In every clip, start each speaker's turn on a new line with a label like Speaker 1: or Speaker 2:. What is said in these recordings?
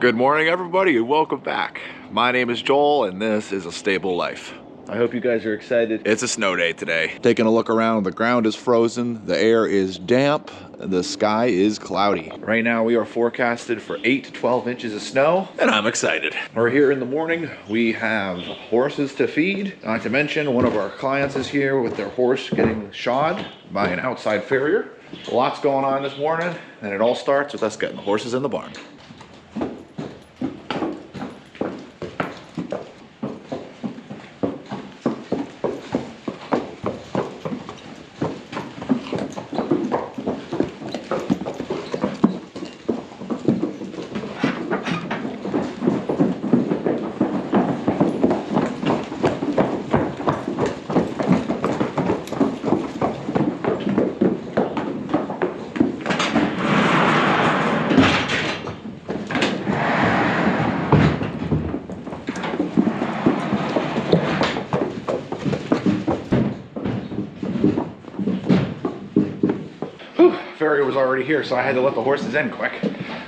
Speaker 1: Good morning, everybody, and welcome back. My name is Joel, and this is A Stable Life.
Speaker 2: I hope you guys are excited.
Speaker 1: It's a snow day today. Taking a look around, the ground is frozen, the air is damp, the sky is cloudy. Right now we are forecasted for 8 to 12 inches of snow, and I'm excited. We're here in the morning. We have horses to feed. Not to mention, one of our clients is here with their horse getting shod by an outside farrier. Lots going on this morning, and it all starts with us getting the horses in the barn. Farrier was already here, so I had to let the horses in quick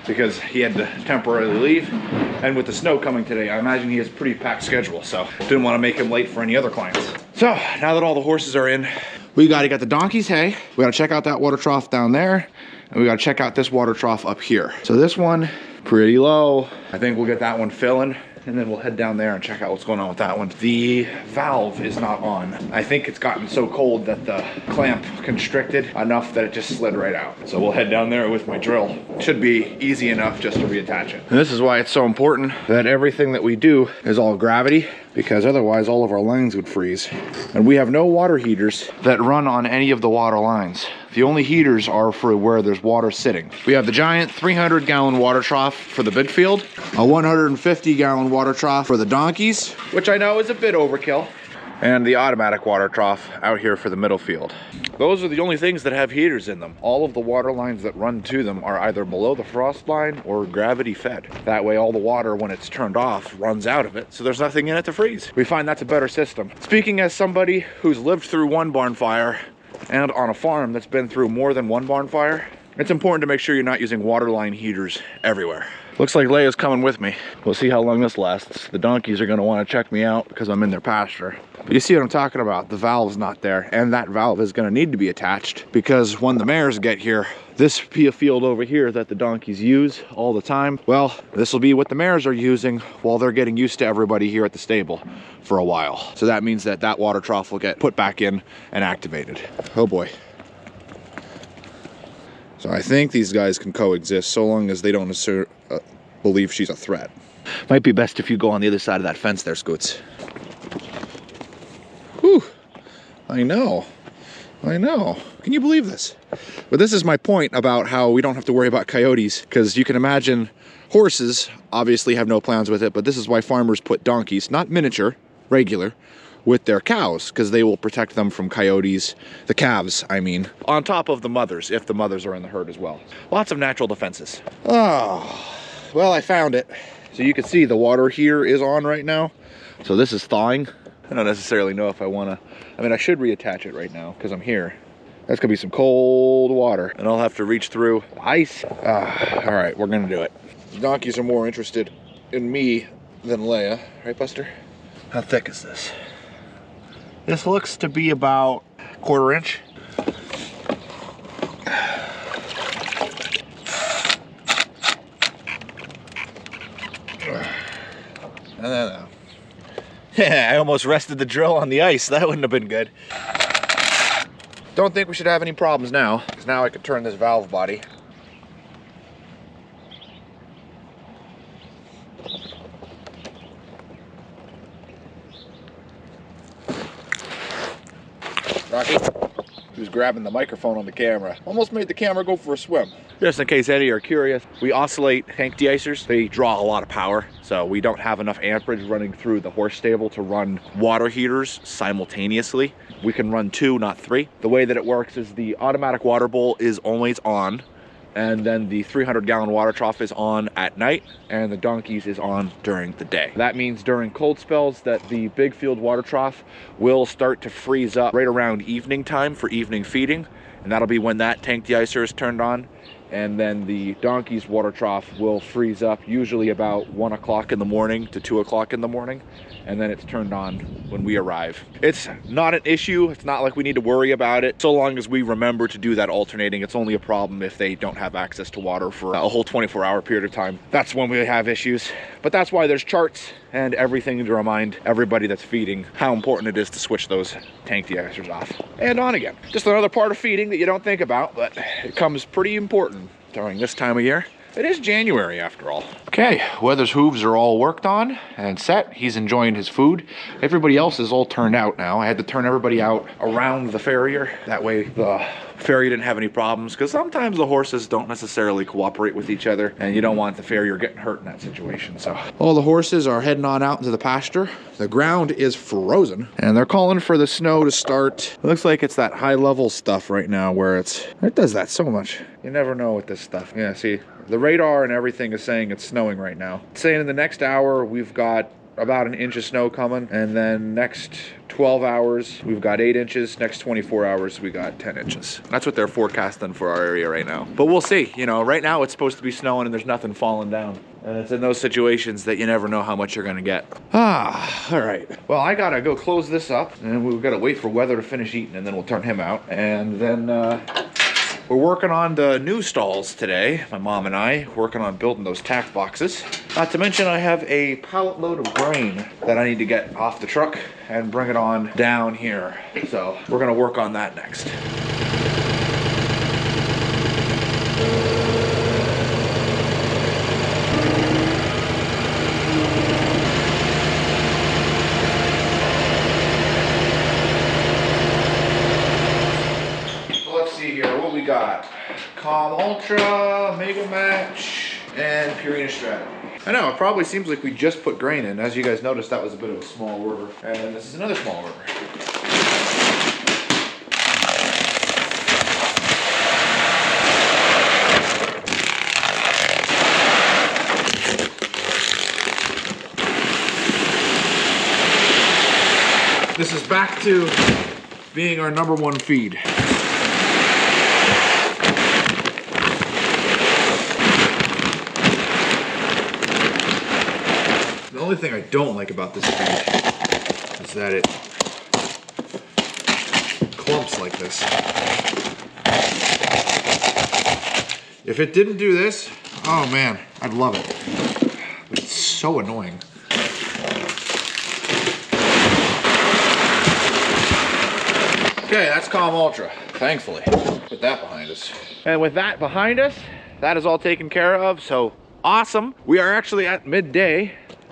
Speaker 1: because he had to temporarily leave. And with the snow coming today, I imagine he has a pretty packed schedule, so didn't want to make him late for any other clients. So now that all the horses are in, we got the donkey's hay. We got to check out that water trough down there, and we got to check out this water trough up here. So this one, pretty low. I think we'll get that one filling, and then we'll head down there and check out what's going on with that one. The valve is not on. I think it's gotten so cold that the clamp constricted enough that it just slid right out. So we'll head down there with my drill. Should be easy enough just to reattach it. And this is why it's so important that everything that we do is all gravity, because otherwise all of our lines would freeze. And we have no water heaters that run on any of the water lines. The only heaters are for where there's water sitting. We have the giant 300-gallon water trough for the big field, a 150-gallon water trough for the donkeys, which I know is a bit overkill, and the automatic water trough out here for the middle field. Those are the only things that have heaters in them. All of the water lines that run to them are either below the frost line or gravity fed. That way all the water, when it's turned off, runs out of it, so there's nothing in it to freeze. We find that's a better system. Speaking as somebody who's lived through one barn fire and on a farm that's been through more than one barn fire, it's important to make sure you're not using water line heaters everywhere. Looks like Leia's coming with me. We'll see how long this lasts. The donkeys are gonna wanna check me out because I'm in their pasture. But you see what I'm talking about, the valve's not there, and that valve is gonna need to be attached because when the mares get here, this will be a field over here that the donkeys use all the time. Well, this will be what the mares are using while they're getting used to everybody here at the stable for a while. So that means that that water trough will get put back in and activated. Oh boy. So I think these guys can coexist so long as they don't necessarily believe she's a threat. Might be best if you go on the other side of that fence there, Scoots. Whew, I know. Can you believe this? But this is my point about how we don't have to worry about coyotes, because you can imagine horses obviously have no plans with it, but this is why farmers put donkeys, not miniature, regular, with their cows, because they will protect them from coyotes, the calves, I mean, on top of the mothers, if the mothers are in the herd as well. Lots of natural defenses. Oh, well, I found it. So you can see the water here is on right now. So this is thawing. I don't necessarily know if I want to, I mean, I should reattach it right now because I'm here. That's gonna be some cold water, and I'll have to reach through ice. All right, we're gonna do it. The donkeys are more interested in me than Leia, right, Buster? How thick is this? This looks to be about 1/4 inch. No. Yeah, I almost rested the drill on the ice. That wouldn't have been good. Don't think we should have any problems now, because now I can turn this valve body. Rocky, who's grabbing the microphone on the camera. Almost made the camera go for a swim. Just in case any are curious, we oscillate tank de-icers. They draw a lot of power, so we don't have enough amperage running through the horse stable to run water heaters simultaneously. We can run 2, not 3. The way that it works is the automatic water bowl is always on, and then the 300-gallon water trough is on at night, and the donkeys is on during the day. That means during cold spells that the big field water trough will start to freeze up right around evening time for evening feeding, and that'll be when that tank de-icer is turned on. and then the donkey's water trough will freeze up usually about 1 o'clock in the morning to 2 o'clock in the morning, and then it's turned on when we arrive. It's not an issue. It's not like we need to worry about it so long as we remember to do that alternating. It's only a problem if they don't have access to water for a whole 24-hour period of time. That's when we have issues. But that's why there's charts and everything to remind everybody that's feeding how important it is to switch those tank de-icers off and on again. Just another part of feeding that you don't think about, but it comes pretty important during this time of year. It is January after all. Okay, Weather's hooves are all worked on and set. He's enjoying his food. Everybody else is all turned out now. I had to turn everybody out around the farrier. That way the farrier didn't have any problems, because sometimes the horses don't necessarily cooperate with each other, and you don't want the farrier getting hurt in that situation. So all the horses are heading on out into the pasture. The ground is frozen, and they're calling for the snow to start. It looks like it's that high level stuff right now where it does that so much. You never know with this stuff. Yeah, see, the radar and everything is saying it's snowing right now. It's saying in the next hour we've got about 1 inch of snow coming, and then next 12 hours we've got 8 inches, next 24 hours we got 10 inches. That's what they're forecasting for our area right now. But we'll see. You know, right now it's supposed to be snowing and there's nothing falling down. And it's in those situations that you never know how much you're gonna get. All right. Well, I gotta go close this up, and we've gotta wait for Weather to finish eating, and then we'll turn him out. And then we're working on the new stalls today. My mom and I working on building those tack boxes. Not to mention I have a pallet load of grain that I need to get off the truck and bring it on down here. So we're gonna work on that next. Got Calm Ultra, Mega Match, and Purina Strategy. I know, it probably seems like we just put grain in. As you guys noticed, that was a bit of a small order. And this is another small order. This is back to being our #1 feed. The only thing I don't like about this feed is that it clumps like this. If it didn't do this, oh man, I'd love it. But it's so annoying. Okay, that's Calm Ultra, thankfully. Put that behind us. And with that behind us, that is all taken care of, so awesome. We are actually at Midday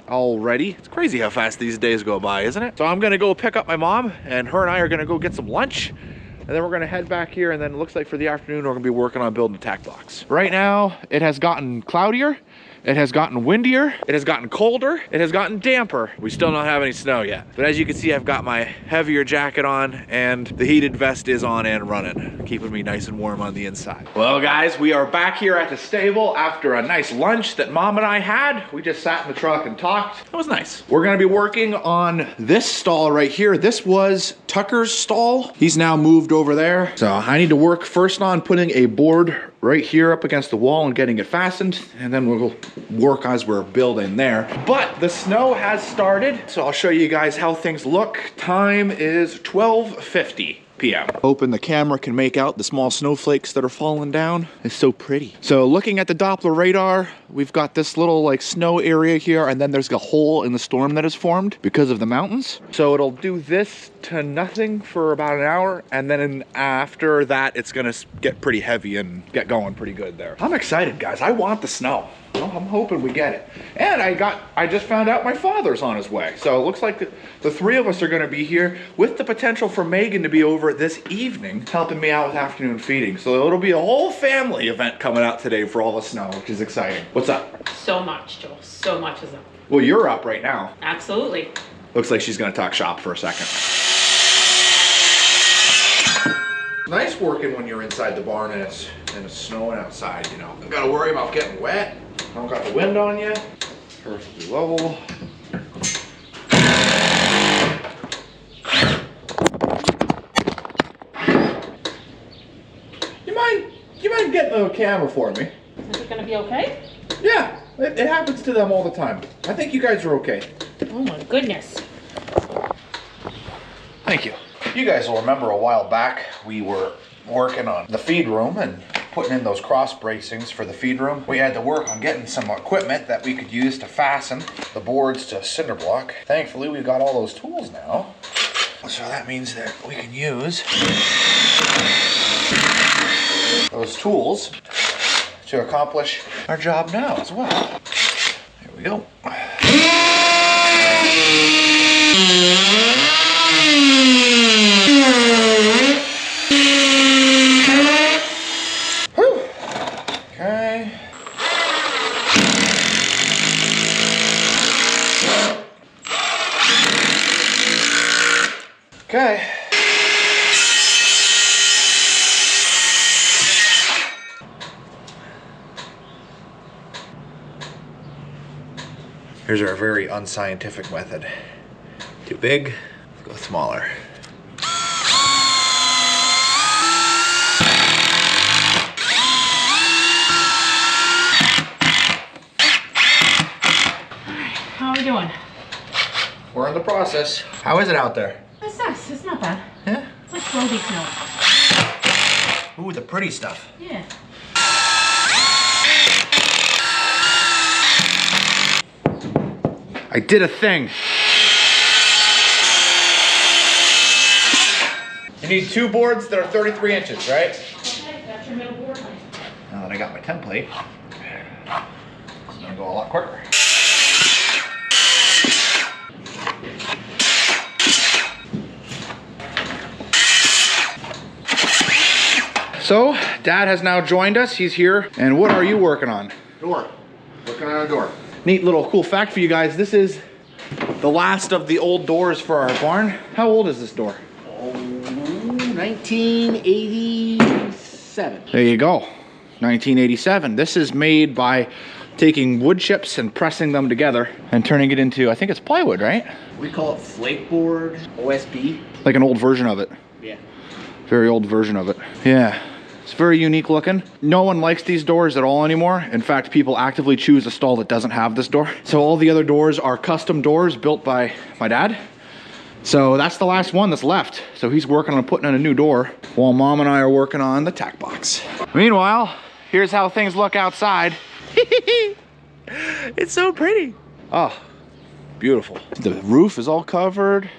Speaker 1: already. It's crazy how fast these days go by, isn't it? So I'm gonna go pick up my mom, and her and I are gonna go get some lunch, and then we're gonna head back here, and then it looks like for the afternoon we're gonna be working on building a tack box. Right now it has gotten cloudier, it has gotten windier, it has gotten colder, it has gotten damper. We still don't have any snow yet. But as you can see, I've got my heavier jacket on, and the heated vest is on and running, keeping me nice and warm on the inside. Well guys, we are back here at the stable after a nice lunch that Mom and I had. We just sat in the truck and talked. It was nice. We're gonna be working on this stall right here. This was Tucker's stall. He's now moved over there. So I need to work first on putting a board right here up against the wall and getting it fastened, and then we'll work as we're building there. But the snow has started, so I'll show you guys how things look. Time is 12:50 p.m. Hoping the camera can make out the small snowflakes that are falling down. It's so pretty. So looking at the Doppler radar, we've got this little like snow area here, and then there's a hole in the storm that has formed because of the mountains. So it'll do this to nothing for about an hour, and then after that it's gonna get pretty heavy and get going pretty good there. I'm excited, guys. I want the snow. Well, I'm hoping we get it. And I just found out my father's on his way. So it looks like the three of us are gonna be here, with the potential for Megan to be over this evening helping me out with afternoon feeding. So it'll be a whole family event coming out today for all the snow, which is exciting. What's up?
Speaker 2: So much, Joel. So much is up.
Speaker 1: Well, you're up right now.
Speaker 2: Absolutely.
Speaker 1: Looks like she's gonna talk shop for a second. Nice working when you're inside the barn and it's snowing outside, you know. Don't gotta worry about getting wet. Don't got the wind on you. Perfectly level. You mind getting getting a camera for me.
Speaker 2: Is it gonna be okay?
Speaker 1: Yeah, it happens to them all the time. I think you guys are okay.
Speaker 2: Oh my goodness.
Speaker 1: Thank you. You guys will remember a while back we were working on the feed room and putting in those cross bracings for the feed room. We had to work on getting some equipment that we could use to fasten the boards to cinder block. Thankfully, we've got all those tools now. So that means that we can use those tools to accomplish our job now as well. Here we go. Whew. Okay. Okay. Here's our very unscientific method. Too big, go smaller.
Speaker 2: How are we doing?
Speaker 1: We're in the process. How is it out there?
Speaker 2: It's nice. It's not bad.
Speaker 1: Yeah?
Speaker 2: It's like floaty snow.
Speaker 1: Ooh, the pretty stuff.
Speaker 2: Yeah.
Speaker 1: I did a thing. You need 2 boards that are 33 inches, right?
Speaker 2: Okay, got your middle board.
Speaker 1: Now that I got my template, it's gonna go a lot quicker. So, Dad has now joined us. He's here. And what are you working on?
Speaker 3: Door. Working on a door.
Speaker 1: Neat little cool fact for you guys. This is the last of the old doors for our barn. How old is this door?
Speaker 3: Oh, 1987.
Speaker 1: There you go. 1987. This is made by taking wood chips and pressing them together and turning it into, I think it's plywood, right?
Speaker 3: We call it flake board, OSB.
Speaker 1: Like an old version of it.
Speaker 3: Yeah.
Speaker 1: Very old version of it. Yeah. It's very unique looking. No one likes these doors at all anymore. In fact, people actively choose a stall that doesn't have this door. So all the other doors are custom doors built by my dad. So that's the last one that's left. So he's working on putting in a new door while Mom and I are working on the tack box. Meanwhile, here's how things look outside. It's so pretty. Oh, beautiful. The roof is all covered.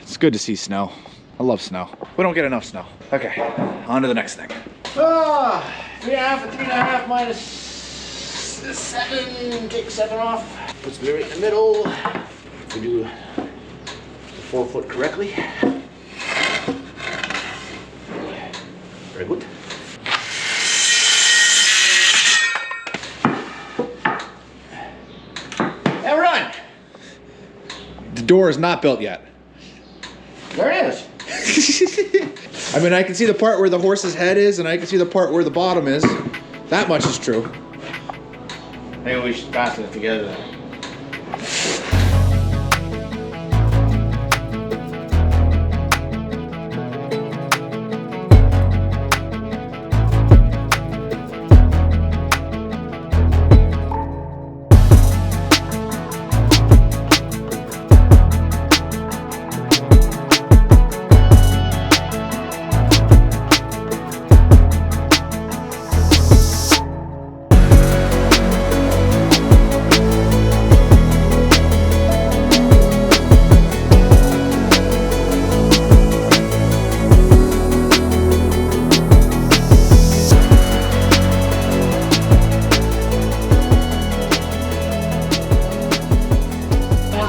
Speaker 1: It's good to see snow. I love snow. We don't get enough snow. Okay, on to the next thing.
Speaker 3: 3.5 and 3.5 minus 7. Take 7 off. Puts me right in the middle. We do the 4 foot correctly. Very good. And we're done.
Speaker 1: The door is not built yet.
Speaker 3: There it is.
Speaker 1: I mean, I can see the part where the horse's head is, and I can see the part where the bottom is. That much is true.
Speaker 3: Maybe we should fasten it together then.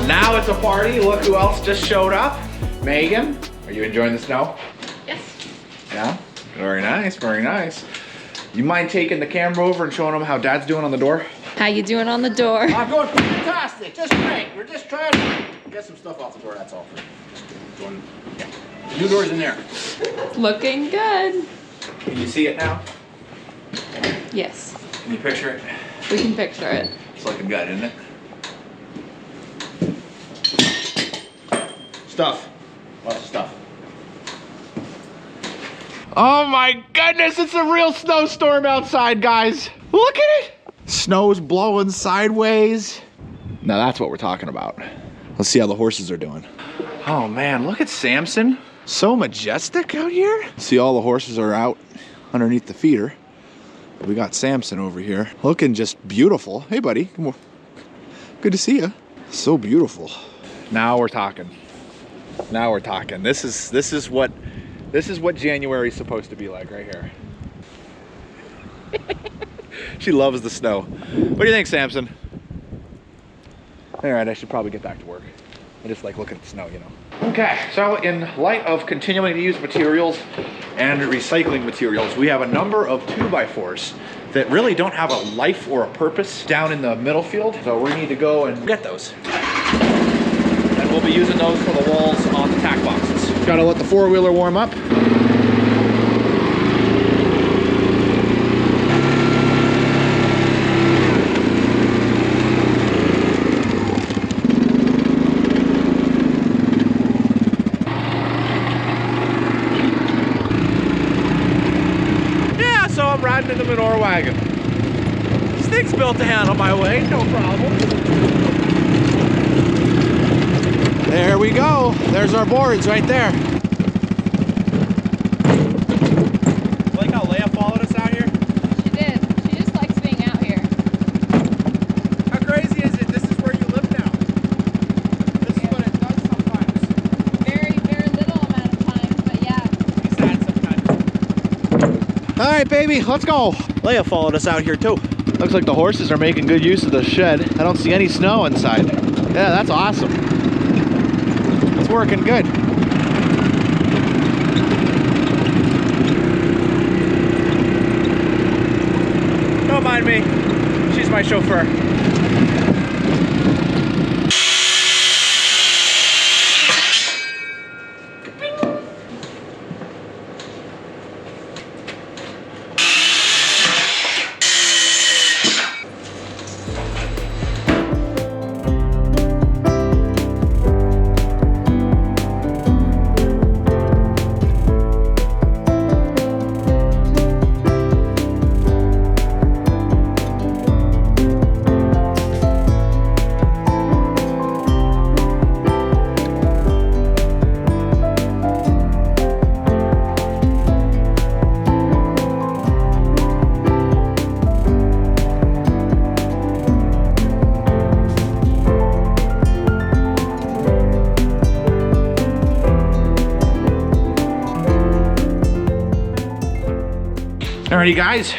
Speaker 1: Now it's a party. Look who else just showed up. Megan, are you enjoying the snow?
Speaker 2: Yes.
Speaker 1: Yeah? Very nice, very nice. You mind taking the camera over and showing them how Dad's doing on the door?
Speaker 4: How you doing on the door?
Speaker 3: I'm going fantastic, just great. We're just trying to get some stuff off the door, that's all. Going, yeah. New door's in there.
Speaker 4: Looking good.
Speaker 1: Can you see it now?
Speaker 4: Yes,
Speaker 1: Can you picture it?
Speaker 4: we can picture it.
Speaker 1: It's looking good, isn't it?
Speaker 3: Stuff. Lots of stuff.
Speaker 1: Oh my goodness, it's a real snowstorm outside, guys. Look at it. Snow's blowing sideways. Now that's what we're talking about. Let's see how the horses are doing. Oh man, look at Samson. So majestic out here. See, all the horses are out underneath the feeder. We got Samson over here looking just beautiful. Hey buddy, come on. Good to see you. So beautiful. Now we're talking. Now we're talking. This is what January is supposed to be like right here. She loves the snow. What do you think, Samson? All right, I should probably get back to work. I just like looking at the snow, you know. Okay, so in light of continuing to use materials and recycling materials, we have a number of 2x4s that really don't have a life or a purpose down in the middle field. So we need to go and get those. And we'll be using those for the walls on the tack boxes. Gotta let the four-wheeler warm up. Yeah, so I'm riding in the manure wagon. This thing's built to handle my weight, no problem. There we go. There's our boards right there. Like how Leia followed us out here?
Speaker 4: She did. She just likes being out here.
Speaker 1: How crazy is it? This is where you live now. This is what it does sometimes.
Speaker 4: Very, very little amount of times, but yeah.
Speaker 1: Be sad sometimes. All right, baby, let's go. Leia followed us out here too. Looks like the horses are making good use of the shed. I don't see any snow inside. Yeah, that's awesome. It's working good. Don't mind me. She's my chauffeur. Alrighty guys,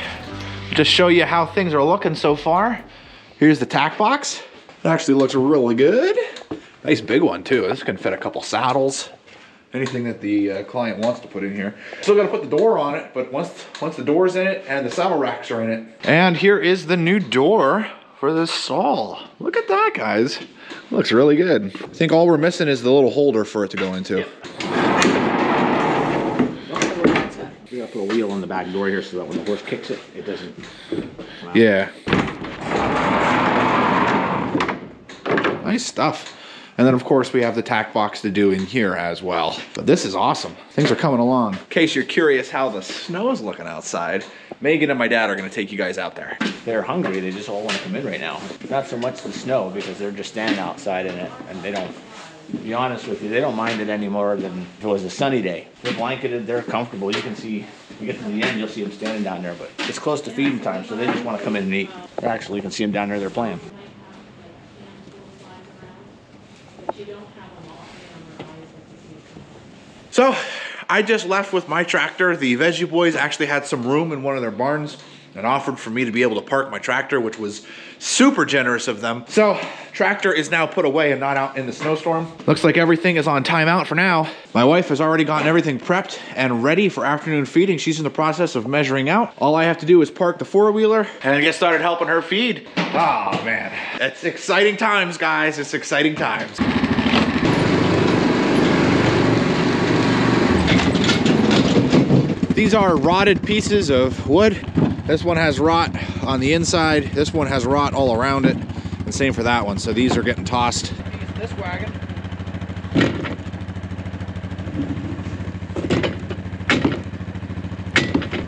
Speaker 1: just show you how things are looking so far. Here's the tack box. It actually looks really good. Nice big one too. This can fit a couple saddles. Anything that the client wants to put in here. Still gotta put the door on it, but once the door's in it and the saddle racks are in it. And here is the new door for this stall. Look at that, guys. Looks really good. I think all we're missing is the little holder for it to go into.
Speaker 3: We gotta put a wheel on the back door here so that when the horse kicks it, it doesn't.
Speaker 1: Yeah. Nice stuff. And then of course we have the tack box to do in here as well. But this is awesome. Things are coming along. In case you're curious how the snow is looking outside, Megan and my dad are gonna take you guys out there.
Speaker 3: They're hungry, they just all wanna come in right now. Not so much the snow, because they're just standing outside in it, and they don't, to be honest with you, they don't mind it any more than if it was a sunny day. They're blanketed, they're comfortable. You can see, you get to the end, you'll see them standing down there, but it's close to feeding time, so they just wanna come in and eat. Actually, you can see them down there, they're playing.
Speaker 1: So I just left with my tractor. The Veggie Boys actually had some room in one of their barns and offered for me to be able to park my tractor, which was super generous of them. So tractor is now put away and not out in the snowstorm. Looks like everything is on timeout for now. My wife has already gotten everything prepped and ready for afternoon feeding. She's in the process of measuring out. All I have to do is park the four-wheeler and get started helping her feed. Oh man, it's exciting times, guys. It's exciting times. These are rotted pieces of wood. This one has rot on the inside. This one has rot all around it. And same for that one. So these are getting tossed. This wagon.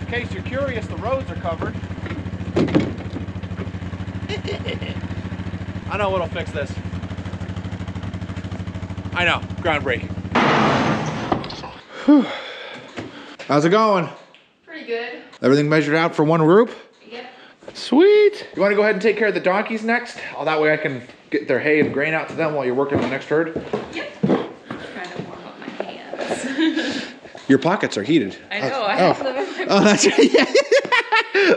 Speaker 1: case you're curious, the roads are covered. I know what'll fix this. I know, groundbreaking. Whew. How's it going?
Speaker 4: Pretty good.
Speaker 1: Everything measured out for one group?
Speaker 4: Yep.
Speaker 1: Sweet. You want to go ahead and take care of the donkeys next? Oh, that way I can get their hay and grain out to them while you're working on the next herd.
Speaker 4: Yep. Trying to warm up my hands.
Speaker 1: Your pockets are heated.
Speaker 4: I know. I have them in my
Speaker 1: Oh, that's right. Yeah.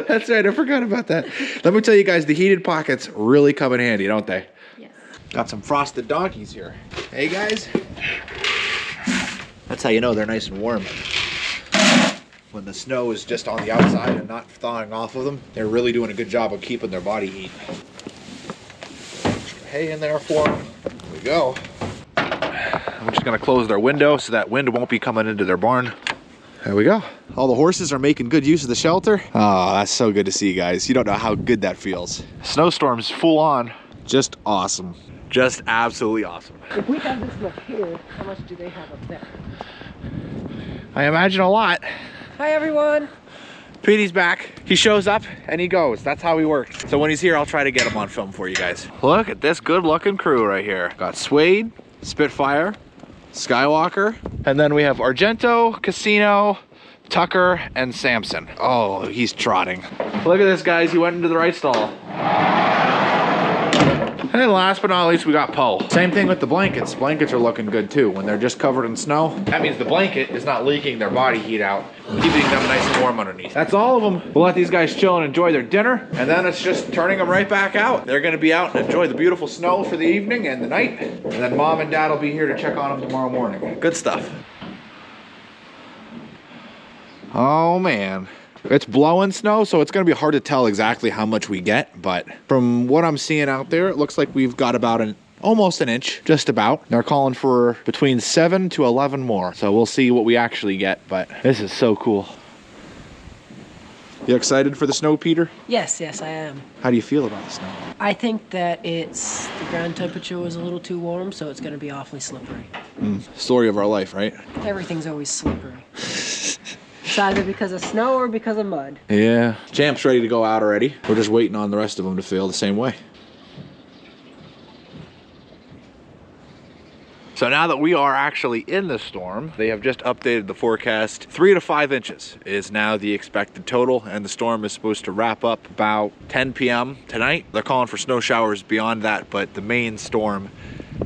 Speaker 1: That's right. I forgot about that. Let me tell you guys, the heated pockets really come in handy, don't they?
Speaker 4: Yes.
Speaker 1: Got some frosted donkeys here. Hey, guys. That's how you know they're nice and warm. When the snow is just on the outside and not thawing off of them, they're really doing a good job of keeping their body heat. Extra hay in there for them. There we go. I'm just gonna close their window so that wind won't be coming into their barn. There we go. All the horses are making good use of the shelter. Oh, that's so good to see, guys. You don't know how good that feels. Snowstorm's full on. Just awesome. Just absolutely awesome.
Speaker 5: If we have this much here, how much do they have up there?
Speaker 1: I imagine a lot.
Speaker 5: Hi everyone.
Speaker 1: Petey's back. He shows up and he goes. That's how he works. So when he's here, I'll try to get him on film for you guys. Look at this good looking crew right here. Got Suede, Spitfire, Skywalker, and then we have Argento, Casino, Tucker, and Samson. Oh, he's trotting. Look at this, guys. He went into the right stall. And then last but not least, we got Poe. Same thing with the blankets. Blankets are looking good too. When they're just covered in snow, that means the blanket is not leaking their body heat out, keeping them nice and warm underneath. That's all of them. We'll let these guys chill and enjoy their dinner, and then it's just turning them right back out. They're gonna be out and enjoy the beautiful snow for the evening and the night, and then Mom and Dad will be here to check on them tomorrow morning. Good stuff. Oh man. It's blowing snow, so it's gonna be hard to tell exactly how much we get, but from what I'm seeing out there, it looks like we've got about almost an inch, just about. They're calling for between 7 to 11 more, so we'll see what we actually get, but this is so cool. You excited for the snow, Peter?
Speaker 5: Yes, I am.
Speaker 1: How do you feel about the snow?
Speaker 5: I think that the ground temperature was a little too warm, so it's going to be awfully slippery.
Speaker 1: Story of our life, right?
Speaker 5: Everything's always slippery. It's either because of snow or because of mud.
Speaker 1: Yeah. Champ's ready to go out already. We're just waiting on the rest of them to feel the same way. So now that we are actually in the storm, they have just updated the forecast. 3 to 5 inches is now the expected total, and the storm is supposed to wrap up about 10 p.m. tonight. They're calling for snow showers beyond that, but the main storm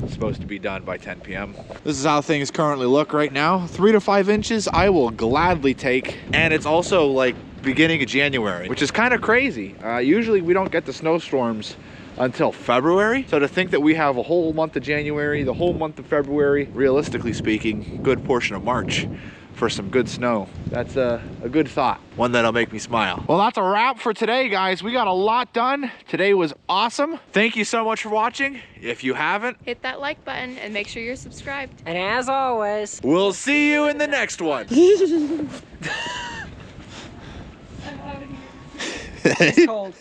Speaker 1: is supposed to be done by 10 p.m. This is how things currently look right now. 3 to 5 inches, I will gladly take. And it's also like beginning of January, which is kind of crazy. Usually we don't get the snowstorms until February. So to think that we have a whole month of January, the whole month of February, realistically speaking, good portion of March for some good snow. That's a good thought. One that'll make me smile. Well, that's a wrap for today, guys. We got a lot done. Today was awesome. Thank you so much for watching. If you haven't,
Speaker 4: Hit that like button and make sure you're subscribed.
Speaker 5: And as always,
Speaker 1: we'll see you in the next one.
Speaker 5: it's cold.